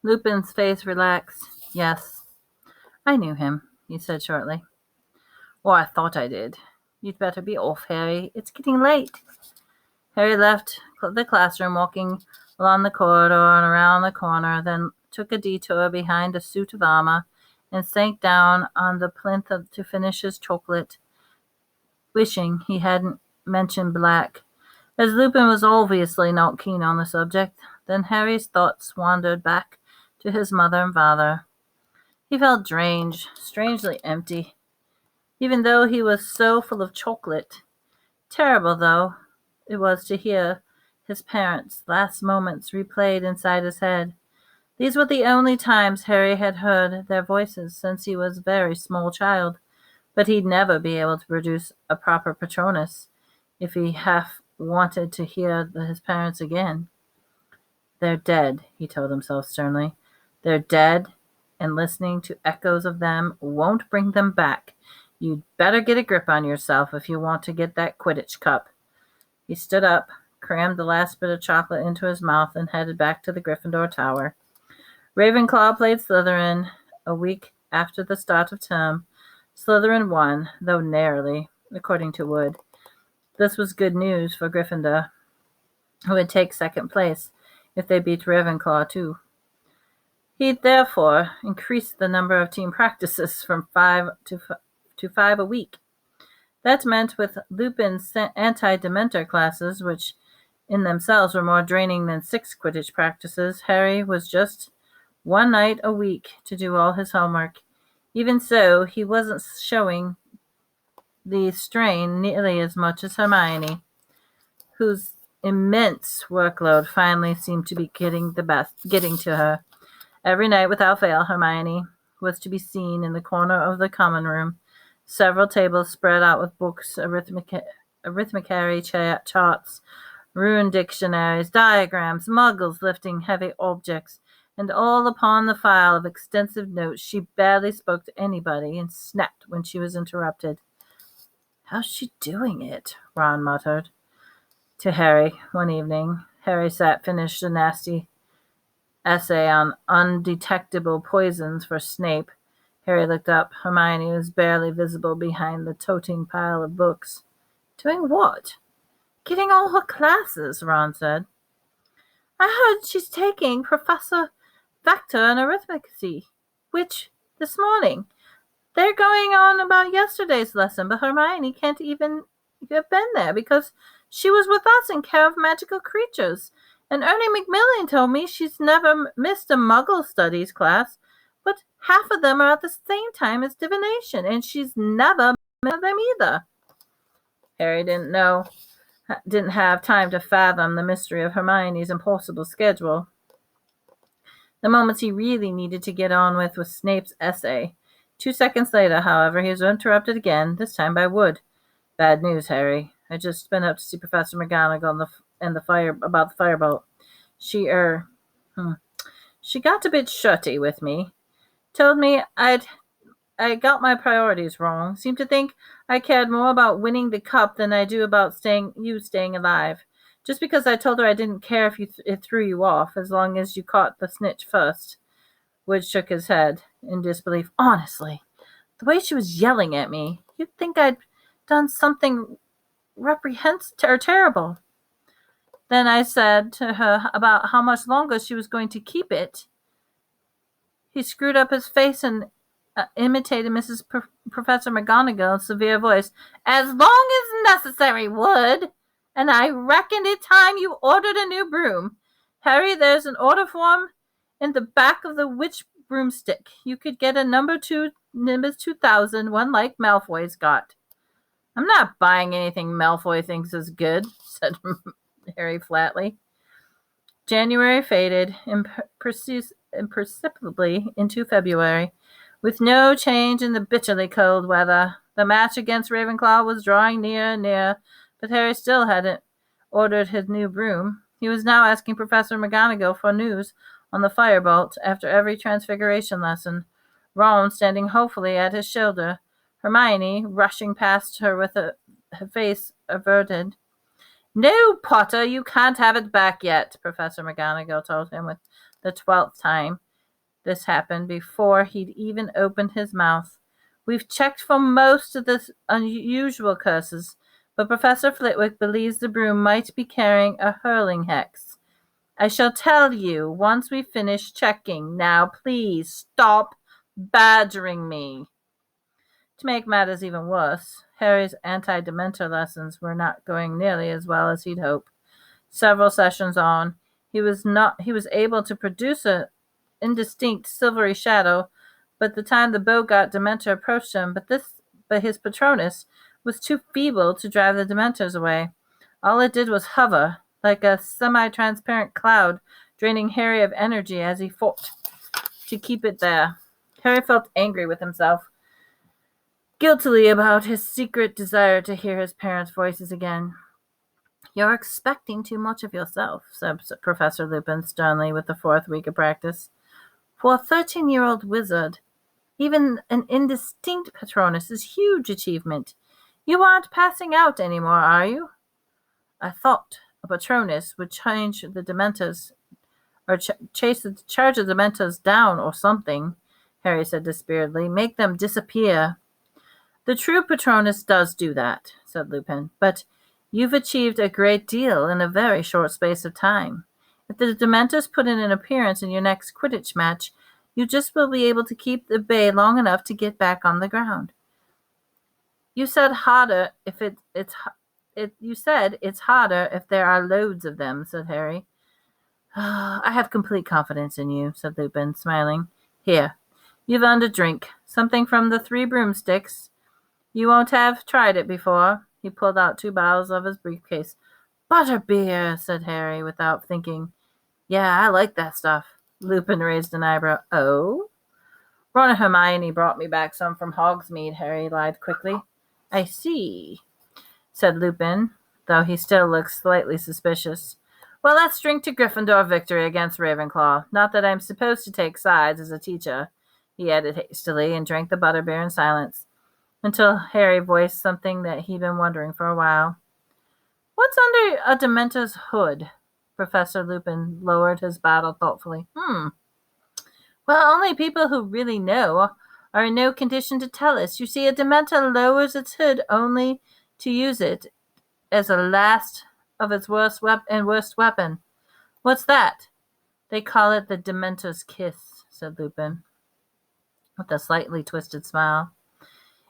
Lupin's face relaxed. Yes, I knew him, he said shortly. Or I thought I did. You'd better be off, Harry. It's getting late. Harry left the classroom, walking along the corridor and around the corner, then took a detour behind a suit of armor and sank down on the plinth to finish his chocolate, wishing he hadn't mentioned black, as Lupin was obviously not keen on the subject. Then Harry's thoughts wandered back to his mother and father. He felt drained, strangely empty, even though he was so full of chocolate. Terrible, though, it was to hear his parents' last moments replayed inside his head. These were the only times Harry had heard their voices since he was a very small child, but he'd never be able to produce a proper Patronus if he half wanted to hear his parents again. They're dead, he told himself sternly. They're dead, and listening to echoes of them won't bring them back. You'd better get a grip on yourself if you want to get that Quidditch cup. He stood up, crammed the last bit of chocolate into his mouth, and headed back to the Gryffindor Tower. Ravenclaw played Slytherin a week after the start of term. Slytherin won, though narrowly, according to Wood. This was good news for Gryffindor, who would take second place if they beat Ravenclaw too. He therefore increased the number of team practices from 5 to 5 a week. That meant with Lupin's anti-Dementor classes, which in themselves were more draining than 6 Quidditch practices, Harry was just one night a week to do all his homework. Even so, he wasn't showing the strain nearly as much as Hermione, whose immense workload finally seemed to be getting to her. Every night without fail, Hermione was to be seen in the corner of the common room, several tables spread out with books, arithmetic charts, rune dictionaries, diagrams, muggles lifting heavy objects, and all upon the file of extensive notes. She barely spoke to anybody and snapped when she was interrupted. How's she doing it? Ron muttered to Harry one evening. Harry finished a nasty essay on undetectable poisons for Snape. Harry looked up. Hermione was barely visible behind the toting pile of books. Doing what? Getting all her classes, Ron said. I heard she's taking Professor Vector and arithmetic, which, this morning. They're going on about yesterday's lesson, but Hermione can't even have been there because she was with us in care of magical creatures. And Ernie Macmillan told me she's never missed a Muggle studies class, but half of them are at the same time as divination, and she's never missed them either. Harry didn't have time to fathom the mystery of Hermione's impossible schedule. The moments he really needed to get on with was Snape's essay. 2 seconds later, however, he was interrupted again, this time by Wood. Bad news, Harry. I just been up to see Professor McGonagall about the firebolt. She got a bit shutty with me. Told me I got my priorities wrong. Seemed to think I cared more about winning the cup than I do about staying alive. Just because I told her I didn't care if it threw you off, as long as you caught the snitch first. Wood shook his head in disbelief. Honestly, the way she was yelling at me, you'd think I'd done something reprehensible or terrible. Then I said to her about how much longer she was going to keep it. He screwed up his face and imitated Professor McGonagall's severe voice. As long as necessary, Wood. And I reckon it's time you ordered a new broom. Harry, there's an order form in the back of the witch broomstick. You could get a number 2 Nimbus 2000, one like Malfoy's got. I'm not buying anything Malfoy thinks is good, said Harry flatly. January faded imperceptibly into February, with no change in the bitterly cold weather. The match against Ravenclaw was drawing near and near, but Harry still hadn't ordered his new broom. He was now asking Professor McGonagall for news on the firebolt after every transfiguration lesson, Ron standing hopefully at his shoulder, Hermione rushing past her with her face averted. No, Potter, you can't have it back yet, Professor McGonagall told him with the 12th time. This happened before he'd even opened his mouth. We've checked for most of the unusual curses, but Professor Flitwick believes the broom might be carrying a hurling hex. I shall tell you once we finish checking. Now, please stop badgering me. To make matters even worse, Harry's anti-dementor lessons were not going nearly as well as he'd hoped. Several sessions on, he was able to produce an indistinct silvery shadow, but the time the bow-got Dementor approached him, but his Patronus was too feeble to drive the Dementors away. All it did was hover, like a semi-transparent cloud, draining Harry of energy as he fought to keep it there. Harry felt angry with himself, guiltily about his secret desire to hear his parents' voices again. You're expecting too much of yourself, said Professor Lupin sternly with the fourth week of practice. For a 13-year-old wizard, even an indistinct Patronus is a huge achievement. You aren't passing out anymore, are you? I thought a Patronus would change the Dementors, or charge the Dementors down or something, Harry said dispiritedly. Make them disappear. The true Patronus does do that, said Lupin, but you've achieved a great deal in a very short space of time. If the Dementors put in an appearance in your next Quidditch match, you just will be able to keep at bay long enough to get back on the ground. You said harder if you said it's harder if there are loads of them, said Harry. I have complete confidence in you, said Lupin, smiling. Here, you've earned a drink, something from the 3 broomsticks. You won't have tried it before. He pulled out 2 bottles of his briefcase. Butterbeer, said Harry, without thinking. Yeah, I like that stuff. Lupin raised an eyebrow. Oh? Ron and Hermione brought me back some from Hogsmeade, Harry lied quickly. I see, said Lupin, though he still looked slightly suspicious. Well, let's drink to Gryffindor victory against Ravenclaw. Not that I'm supposed to take sides as a teacher, he added hastily, and drank the butterbeer in silence, until Harry voiced something that he'd been wondering for a while. What's under a Dementor's hood? Professor Lupin lowered his bottle thoughtfully. Well, only people who really know are in no condition to tell us. You see, a Dementor lowers its hood only to use it as a last of its worst weapon. What's that? They call it the Dementor's kiss, said Lupin, with a slightly twisted smile.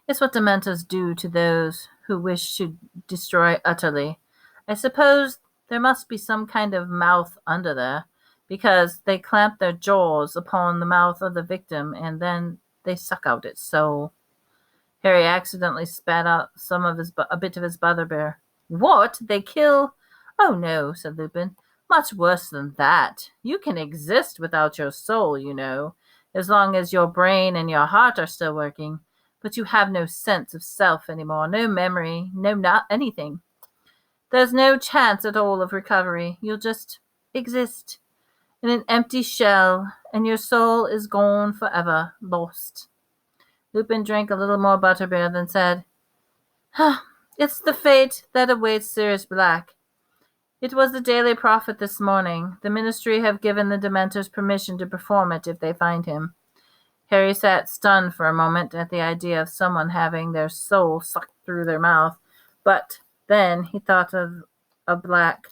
It's what Dementors do to those who wish to destroy utterly. I suppose there must be some kind of mouth under there, because they clamp their jaws upon the mouth of the victim, and then they suck out its soul. Harry accidentally spat out a bit of his butterbeer. What? They kill? Oh, no, said Lupin. Much worse than that. You can exist without your soul, you know, as long as your brain and your heart are still working. But you have no sense of self anymore, no memory, not anything. There's no chance at all of recovery. You'll just exist in an empty shell, and your soul is gone forever, lost. Lupin drank a little more butterbeer, then said, It's the fate that awaits Sirius Black. It was the Daily Prophet this morning. The Ministry have given the Dementors permission to perform it if they find him. Harry sat stunned for a moment at the idea of someone having their soul sucked through their mouth, but then he thought of Black.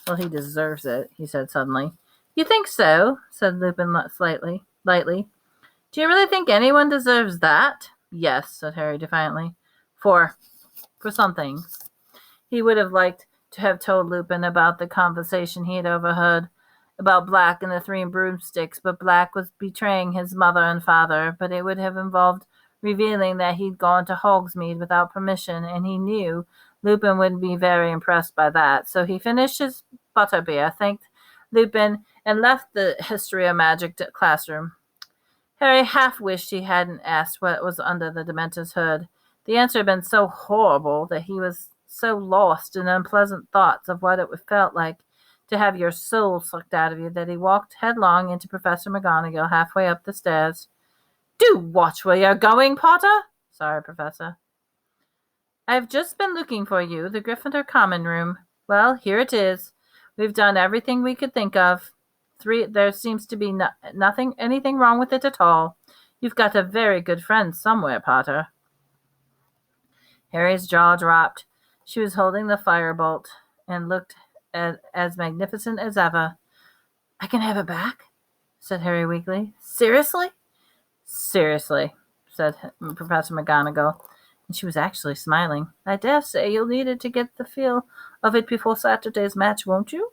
Well, he deserves it, he said suddenly. You think so? Said Lupin lightly. Do you really think anyone deserves that? Yes, said Harry defiantly. For some things. He would have liked to have told Lupin about the conversation he had overheard about Black and the 3 broomsticks, but Black was betraying his mother and father, but it would have involved revealing that he'd gone to Hogsmeade without permission, and he knew Lupin wouldn't be very impressed by that. So he finished his butterbeer, thanked Lupin, and left the History of Magic classroom. Harry half wished he hadn't asked what was under the Dementor's hood. The answer had been so horrible that he was so lost in unpleasant thoughts of what it felt like to have your soul sucked out of you that he walked headlong into Professor McGonagall halfway up the stairs. Do watch where you're going, Potter. Sorry, Professor. I've just been looking for you, the Gryffindor common room. Well, here it is. We've done everything we could think of. there seems to be anything wrong with it at all. You've got a very good friend somewhere, Potter. Harry's jaw dropped. She was holding the firebolt and looked as magnificent as ever. I can have it back? Said Harry weakly. Seriously? Seriously, said Professor McGonagall, and she was actually smiling. I dare say you'll need it to get the feel of it before Saturday's match, won't you?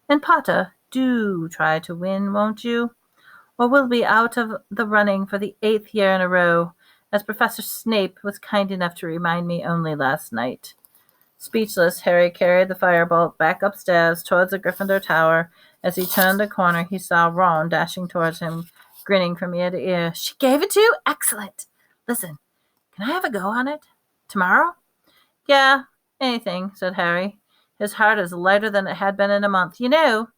And Potter, do try to win, won't you? Or we'll be out of the running for the 8th year in a row, as Professor Snape was kind enough to remind me only last night. Speechless, Harry carried the firebolt back upstairs towards the Gryffindor Tower. As he turned the corner, he saw Ron dashing towards him, grinning from ear to ear. She gave it to you? Excellent. Listen, can I have a go on it? Tomorrow? Yeah, anything, said Harry. His heart is lighter than it had been in a month. You know,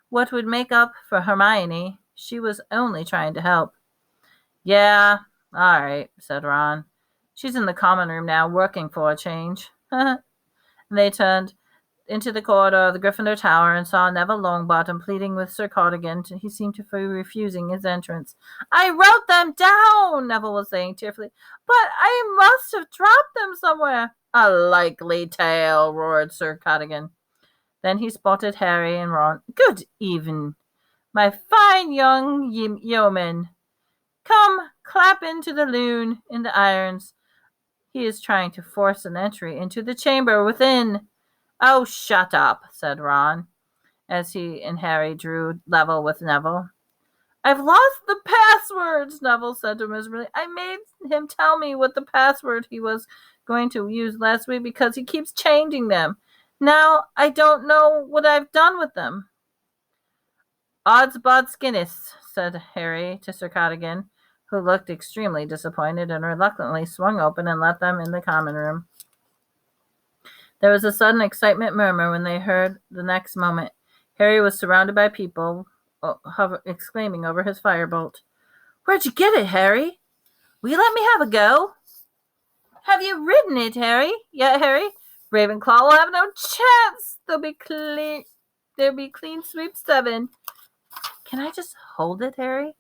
what would make up for Hermione? She was only trying to help. Yeah, all right, said Ron. She's in the common room now, working for a change. They turned into the corridor of the Gryffindor Tower and saw Neville Longbottom pleading with Sir Cardigan. He seemed to be refusing his entrance. I wrote them down, Neville was saying tearfully, but I must have dropped them somewhere. A likely tale, roared Sir Cardigan. Then he spotted Harry and Ron. Good even, my fine young yeoman. Come, clap into the loon in the irons. He is trying to force an entry into the chamber within. Oh, shut up, said Ron, as he and Harry drew level with Neville. I've lost the passwords, Neville said to him miserably. I made him tell me what the password he was going to use last week because he keeps changing them. Now I don't know what I've done with them. Odds bods Guinness, said Harry to Sir Cardigan, who looked extremely disappointed and reluctantly swung open and let them in the common room. There was a sudden excitement murmur when they heard the next moment. Harry was surrounded by people exclaiming over his firebolt. Where'd you get it, Harry? Will you let me have a go? Have you ridden it, Harry? Yeah, Harry. Ravenclaw will have no chance. There'll be clean sweep 7. Can I just hold it, Harry?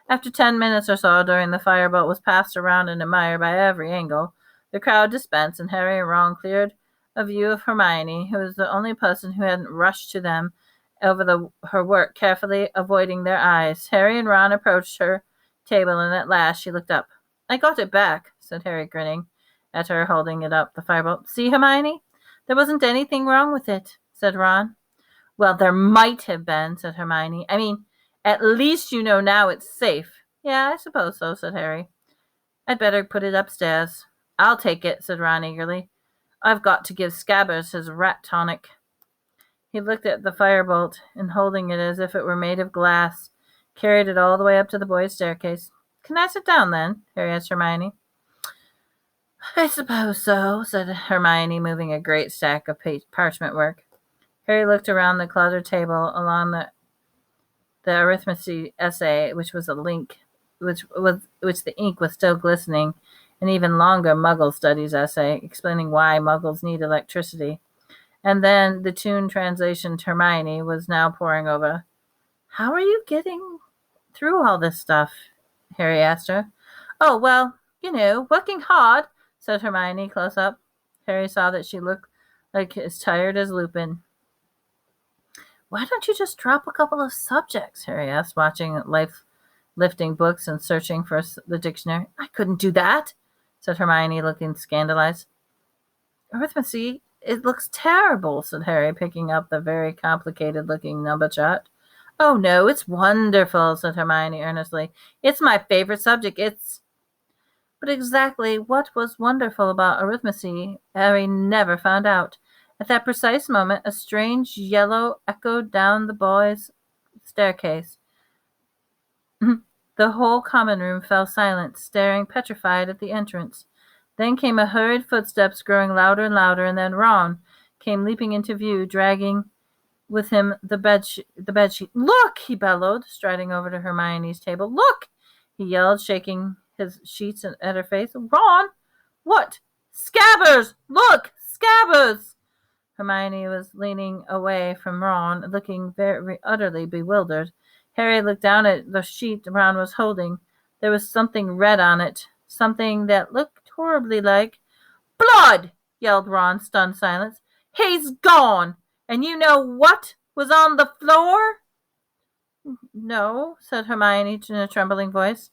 After 10 minutes or so, during the firebolt was passed around and admired by every angle, the crowd dispersed, and Harry and Ron cleared a view of Hermione, who was the only person who hadn't rushed to them over her work, carefully avoiding their eyes. Harry and Ron approached her table, and at last she looked up. I got it back, said Harry, grinning at her, holding it up, the firebolt. See, Hermione? There wasn't anything wrong with it, said Ron. Well, there might have been, said Hermione. I mean, at least you know now it's safe. Yeah, I suppose so, said Harry. I'd better put it upstairs. I'll take it, said Ron eagerly. I've got to give Scabbers his rat tonic. He looked at the firebolt, and holding it as if it were made of glass, carried it all the way up to the boys' staircase. Can I sit down, then? Harry asked Hermione. I suppose so, said Hermione, moving a great stack of parchment work. Harry looked around the cluttered table along the arithmetic essay, which the ink was still glistening, an even longer Muggle Studies essay, explaining why Muggles need electricity. And then the tune translation Hermione was now poring over. How are you getting through all this stuff? Harry asked her. Oh, well, working hard, said Hermione close up. Harry saw that she looked like as tired as Lupin. Why don't you just drop a couple of subjects? Harry asked, watching life-lifting books and searching for the dictionary. I couldn't do that, said Hermione, looking scandalized. Arithmetic, it looks terrible, said Harry, picking up the very complicated-looking number chart. Oh, no, it's wonderful, said Hermione earnestly. It's my favorite subject. But exactly what was wonderful about arithmetic, Harry never found out. At that precise moment, a strange yellow echoed down the boys' staircase. The whole common room fell silent, staring petrified at the entrance. Then came a hurried footsteps, growing louder and louder, and then Ron came leaping into view, dragging with him the bedsheet. Look, he bellowed, striding over to Hermione's table. Look, he yelled, shaking his sheets at her face. Ron, what? Scabbers! Look, Scabbers! Hermione was leaning away from Ron, looking very utterly bewildered. Harry looked down at the sheet Ron was holding. There was something red on it, something that looked horribly like blood! Yelled Ron, stunned silence. He's gone! And you know what was on the floor? No, said Hermione in a trembling voice.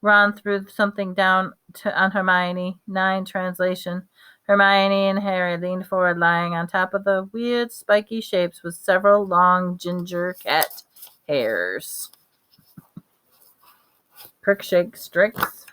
Ron threw something down on Hermione. 9 translation. Hermione and Harry leaned forward, lying on top of the weird spiky shapes with several long ginger cat hairs. Prickshake Strix.